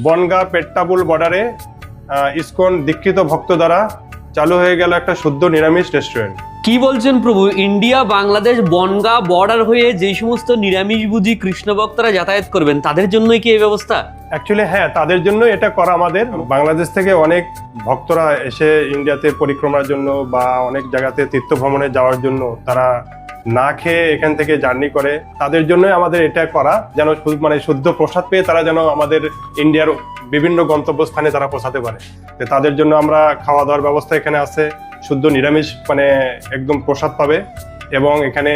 বনগাঁ পেট্টাবুল বর্ডারে ইসকন দীক্ষিত ভক্ত দ্বারা চালু হয়ে গেল একটা শুদ্ধ নিরামিষ রেস্টুরেন্ট। কি বলছেন প্রভু? ইন্ডিয়া বাংলাদেশ বনগাঁ বর্ডার হয়ে যে সমস্ত নিরামিষভোজী কৃষ্ণ ভক্তরা যাতায়াত করবেন তাদের জন্যই কি এই ব্যবস্থা? অ্যাকচুয়ালি হ্যাঁ, তাদের জন্য এটা করা। আমাদের বাংলাদেশ থেকে অনেক ভক্তরা এসে ইন্ডিয়াতে পরিক্রমার জন্য বা অনেক জায়গাতে তীর্থ ভ্রমণে যাওয়ার জন্য তারা না খেয়ে এখান থেকে জার্নি করে, তাদের জন্য আমাদের এটা করা, যেন মানে শুদ্ধ প্রসাদ পেয়ে তারা যেন আমাদের ইন্ডিয়ার বিভিন্ন গন্তব্যস্থানে তারা পৌঁছাতে পারে। তো তাদের জন্য আমরা খাওয়া দাওয়ার ব্যবস্থা এখানে আছে, শুদ্ধ নিরামিষ মানে একদম প্রসাদ পাবে। এবং এখানে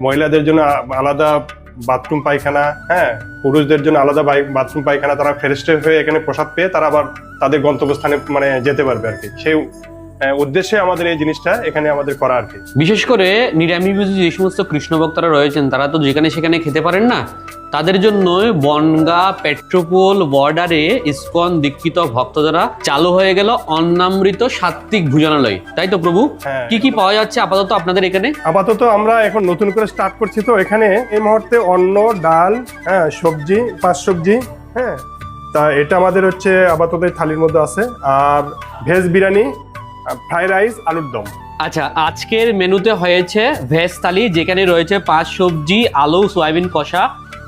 মহিলাদের জন্য আলাদা বাথরুম পায়খানা, হ্যাঁ, পুরুষদের জন্য আলাদা বাথরুম পায়খানা, তারা ফ্রেশ হয়ে এখানে প্রসাদ পেয়ে তারা আবার তাদের গন্তব্যস্থানে মানে যেতে পারবে আর কি। সেই উদ্দেশ্যে আমাদের এই জিনিসটা এখানে আমাদের করা আর কি। বিশেষ করে নিরামিষভোজী যে সমস্ত কৃষ্ণ ভক্তরা রয়েছেন তারা তো যেখানে সেখানে খেতে পারেন না, তাদের জন্য বনগাঁ পেট্রোপোল বর্ডারে ইসকন দীক্ষিত ভক্ত দ্বারা চালু হয়ে গেল অন্নামৃত সাত্ত্বিক ভোজনালয়, তাই তো প্রভু? হ্যাঁ। কি কি পাওয়া যাচ্ছে আপাতত আপনাদের এখানে? আপাতত আমরা এখন নতুন করে স্টার্ট করছি, তো এখানে এই মুহূর্তে অন্ন, ডাল, হ্যাঁ, সবজি, 5 সবজি, হ্যাঁ, তা এটা আমাদের হচ্ছে আপাতত এই থালির মধ্যে আছে। আর ভেজ বিরিয়ানি, ফ্রাইড রাইস, আলুর দম। আচ্ছা, আজকের মেনুতে হয়েছে ভেজ থালি, যেখানে রয়েছে 5 সবজি, আলু, সয়াবিন কষা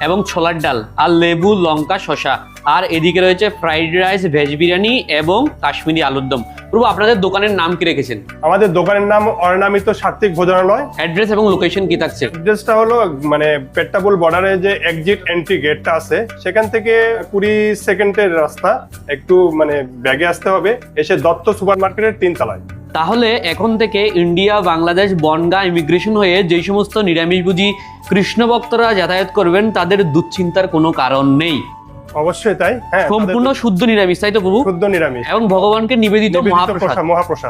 এবং ছোলার ডাল, আর লেবু, লঙ্কা, শসা। আর এদিকে রয়েছে ফ্রাইড রাইস, ভেজ বিরিয়ানি এবং কাশ্মীরি আলুর দম। প্রভু, আপনাদের দোকানের নাম কি রেখেছেন? আমাদের দোকানের নাম অর্ণামিত সাত্ত্বিক ভোজনালয়। অ্যাড্রেস এবং লোকেশন কি থাকছে? অ্যাড্রেসটা হলো মানে পেট্টাবুল বর্ডারে যে এক্সিট এন্ট্রি গেটটা আছে সেখান থেকে 20 সেকেন্ডের রাস্তা, একটু মানে ব্যাগে আসতে হবে, এসে দত্ত সুপার মার্কেটের 3 তলায়। তাহলে এখন থেকে ইন্ডিয়া বাংলাদেশ বনগাঁ ইমিগ্রেশন হয়ে যে সমস্ত নিরামিষভোজী কৃষ্ণ ভক্তরা যাতায়াত করবেন তাদের দুশ্চিন্তার কোনো কারণ নেই। অবশ্যই তাই, হ্যাঁ, সম্পূর্ণ শুদ্ধ নিরামিষ, তাই তো প্রভু? শুদ্ধ নিরামিষ এবং ভগবানকে নিবেদিত মহাপ্রসাদ। মহাপ্রসাদ।